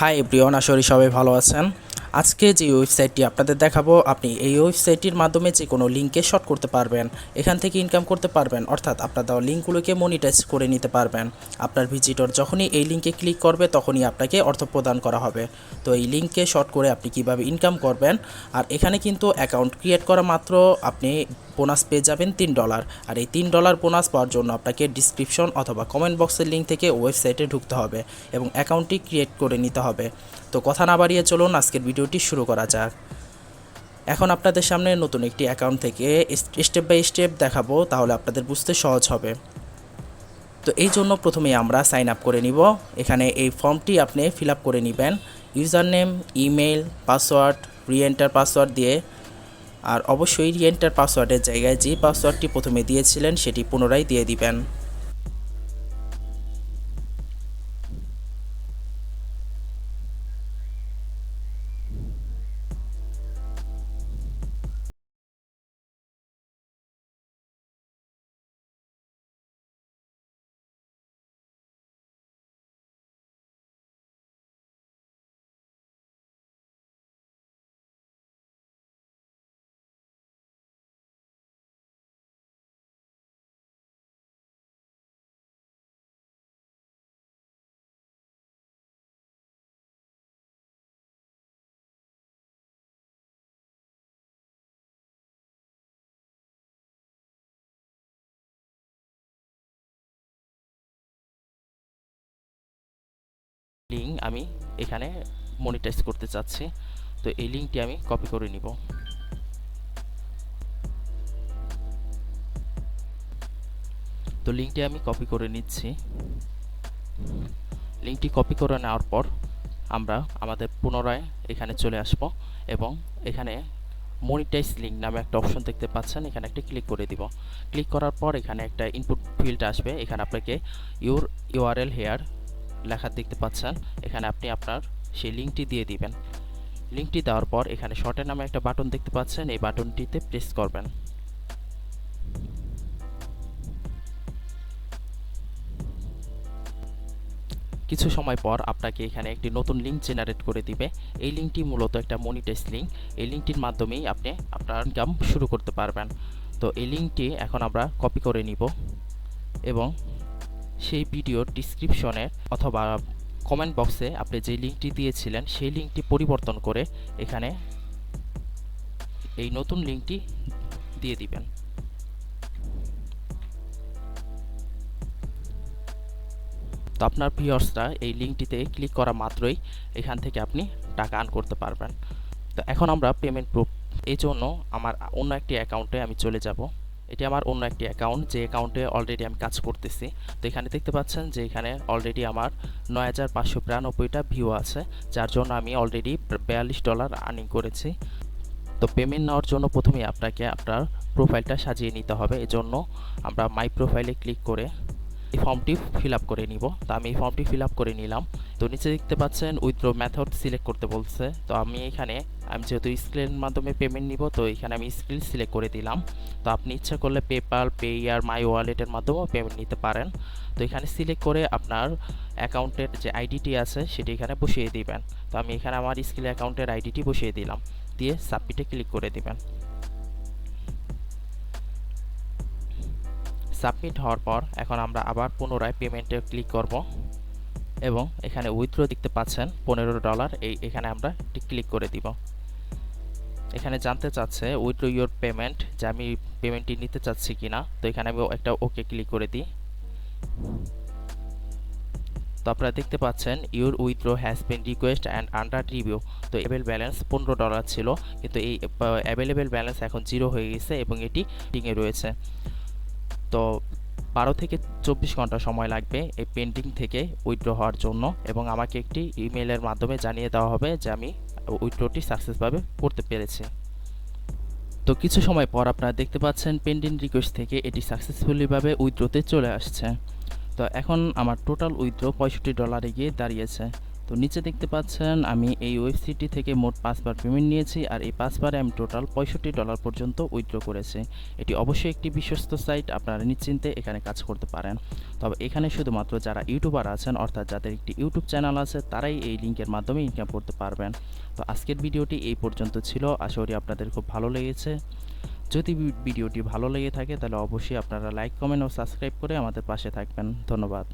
Hi everyone, আশা করি সবাই ভালো আছেন। আজকে যে ওয়েবসাইটটি আপনাদের দেখাবো, আপনি এই ওয়েবসাইটটির মাধ্যমে যে কোনো লিঙ্কে শর্ট করতে পারবেন, এখান থেকে ইনকাম করতে পারবেন, অর্থাৎ আপনার দেওয়া লিঙ্কগুলোকে মনিটাইজ করে নিতে পারবেন। আপনার ভিজিটর যখনই এই লিঙ্কে ক্লিক করবে তখনই আপনাকে অর্থ প্রদান করা হবে। তো এই লিঙ্কে শর্ট করে আপনি কিভাবে ইনকাম করবেন, আর এখানে কিন্তু অ্যাকাউন্ট ক্রিয়েট করা মাত্র আপনি বোনাস পেয়ে যাবেন $3। আর এই $3 বোনাস পাওয়ার জন্য আপনাকে ডিসক্রিপশন অথবা কমেন্ট বক্সের লিঙ্ক থেকে ওয়েবসাইটে ঢুকতে হবে এবং অ্যাকাউন্টটি ক্রিয়েট করে নিতে হবে। তো কথা না বাড়িয়ে চলুন আজকের ভিডিওটি শুরু করা যাক। এখন আপনাদের সামনে নতুন একটি অ্যাকাউন্ট থেকে স্টেপ বাই স্টেপ দেখাবো, তাহলে আপনাদের বুঝতে সহজ হবে। তো এই জন্য প্রথমেই আমরা সাইন আপ করে নিব। এখানে এই ফর্মটি আপনি ফিল আপ করে নেবেন user name, email, password, re-enter password দিয়ে। আর অবশ্যই রিএন্টার পাসওয়ার্ডের জায়গায় যে পাসওয়ার্ডটি প্রথমে দিয়েছিলেন সেটি পুনরায় দিয়ে দিবেন। লিঙ্ক আমি এখানে মনিটাইজ করতে চাচ্ছি, তো এই লিঙ্কটি আমি কপি করে নিব। তো লিঙ্কটি আমি কপি করে নিচ্ছি। লিঙ্কটি কপি করে নেওয়ার পর আমরা আমাদের পুনরায় এখানে চলে আসব এবং এখানে মনিটাইজ লিঙ্ক নামে একটা অপশন দেখতে পাচ্ছেন, এখানে একটা ক্লিক করে দিব। ক্লিক করার পর এখানে একটা ইনপুট ফিল্ড আসবে, এখানে আপনাকে ইউর ইউআরএল হেয়ার লেখা দেখতে পাচ্ছেন, এখানে আপনি আপনার সেই লিঙ্কটি দিয়ে দিবেন। লিঙ্কটি দেওয়ার পর এখানে শর্টের নামে একটা বাটন দেখতে পাচ্ছেন, এই বাটনটিতে প্রেস করবেন। কিছু সময় পর আপনাকে এখানে একটি নতুন লিঙ্ক জেনারেট করে দিবে। এই লিঙ্কটি মূলত একটা মনিটাইজ লিঙ্ক। এই লিঙ্কটির মাধ্যমেই আপনি আপনার ইনকাম শুরু করতে পারবেন। তো এই লিঙ্কটি এখন আমরা কপি করে নিব এবং সেই ভিডিওর ডিসক্রিপশনে অথবা কমেন্ট বক্সে আপনি যে লিঙ্কটি দিয়েছিলেন সেই লিঙ্কটি পরিবর্তন করে এখানে এই নতুন লিঙ্কটি দিয়ে দিবেন। তো আপনার ভিউয়ার্সরা এই লিঙ্কটিতে ক্লিক করা মাত্রই এখান থেকে আপনি টাকা আর্ন করতে পারবেন। তো এখন আমরা পেমেন্ট প্রুফ, এই জন্য আমার অন্য একটি অ্যাকাউন্টে আমি চলে যাব। এটি আমার অন্য একটি অ্যাকাউন্ট, যে অ্যাকাউন্টে অলরেডি আমি কাজ করতেছি। তো এখানে দেখতে পাচ্ছেন যে এখানে অলরেডি আমার 9592টা ভিউ আছে, যার জন্য আমি অলরেডি $42 আর্নিং করেছি। তো পেমেন্ট নেওয়ার জন্য প্রথমেই আপনাকে আপনার প্রোফাইলটা সাজিয়ে নিতে হবে। এজন্য আমরা মাই প্রোফাইলে ক্লিক করে এই ফর্মটি ফিল আপ করে নিব। তো আমি এই ফর্মটি ফিল আপ করে নিলাম। তো নিচে দেখতে পাচ্ছেন উইথড্র মেথড সিলেক্ট করতে বলছে। তো আমি যেহেতু স্ক্রিনের মাধ্যমে পেমেন্ট নিব, তো এখানে আমি স্ক্রিন সিলেক্ট করে দিলাম। তো আপনি ইচ্ছা করলে পেপাল, পেয়ার, মাই ওয়ালেটের মাধ্যমেও পেমেন্ট নিতে পারেন। তো এখানে সিলেক্ট করে আপনার অ্যাকাউন্টের যে আইডিটি আছে সেটি এখানে বসিয়ে দিবেন। তো আমি এখানে আমার স্ক্রিন অ্যাকাউন্টের আইডিটি বসিয়ে দিলাম, দিয়ে সাবমিটে ক্লিক করে দিবেন। সাবমিট হওয়ার পর এখন আমরা আবার পুনরায় পেমেন্টে ক্লিক করব এবং এখানে উইথড্র দেখতে পাচ্ছেন $15, এখানে আমরা ক্লিক করে দিব। এখানে জানতে চাচ্ছে উইথড্র ইউর পেমেন্ট, যে আমি পেমেন্টটি নিতে চাচ্ছি কিনা। তো এখানে আমি একটা ওকে ক্লিক করে দিই। তো আপনারা দেখতে পাচ্ছেন your withdraw has been request and under review. তো অ্যাভেলেবল ব্যালেন্স $15 ছিল, কিন্তু এই অ্যাভেলেবল ব্যালেন্স এখন 0 হয়ে গেছে এবং এটি পেন্ডিংয়ে রয়েছে। তো 12 থেকে 24 ঘন্টা সময় লাগবে এই পেন্ডিং থেকে উইথড্র হওয়ার জন্য, এবং আমাকে একটি ইমেলের মাধ্যমে জানিয়ে দেওয়া হবে যে আমি উইথড্রটি সাকসেসভাবে করতে পেরেছি। তো কিছু সময় পর আপনারা দেখতে পাচ্ছেন পেন্ডিং রিকোয়েস্ট থেকে এটি সাকসেসফুলিভাবে উইথড্রতে চলে আসছে। তো এখন আমার টোটাল উইথড্র $65 গিয়ে দাঁড়িয়েছে। তো তো নিচে দেখতে পাচ্ছেন আমি এই ওয়েবসাইটটি থেকে মোট 5 বার পেমেন্ট নিয়েছি, আর এই 5 বারে আমি টোটাল $65 পর্যন্ত উইথড্র করেছি। এটি অবশ্যই একটি বিশ্বস্ত সাইট, আপনারা নিশ্চিন্তে এখানে কাজ করতে পারেন। তবে এখানে শুধুমাত্র যারা ইউটিউবার আছেন, অর্থাৎ যাদের একটি ইউটিউব চ্যানেল আছে, তারাই এই লিঙ্কের মাধ্যমে ইনকাম করতে পারবেন। তো আজকের ভিডিওটি এই পর্যন্ত ছিল, আশা করি আপনাদের খুব ভালো লেগেছে। যদি ভিডিওটি ভালো লেগে থাকে তাহলে অবশ্যই আপনারা লাইক, কমেন্ট ও সাবস্ক্রাইব করে আমাদের পাশে থাকবেন। ধন্যবাদ।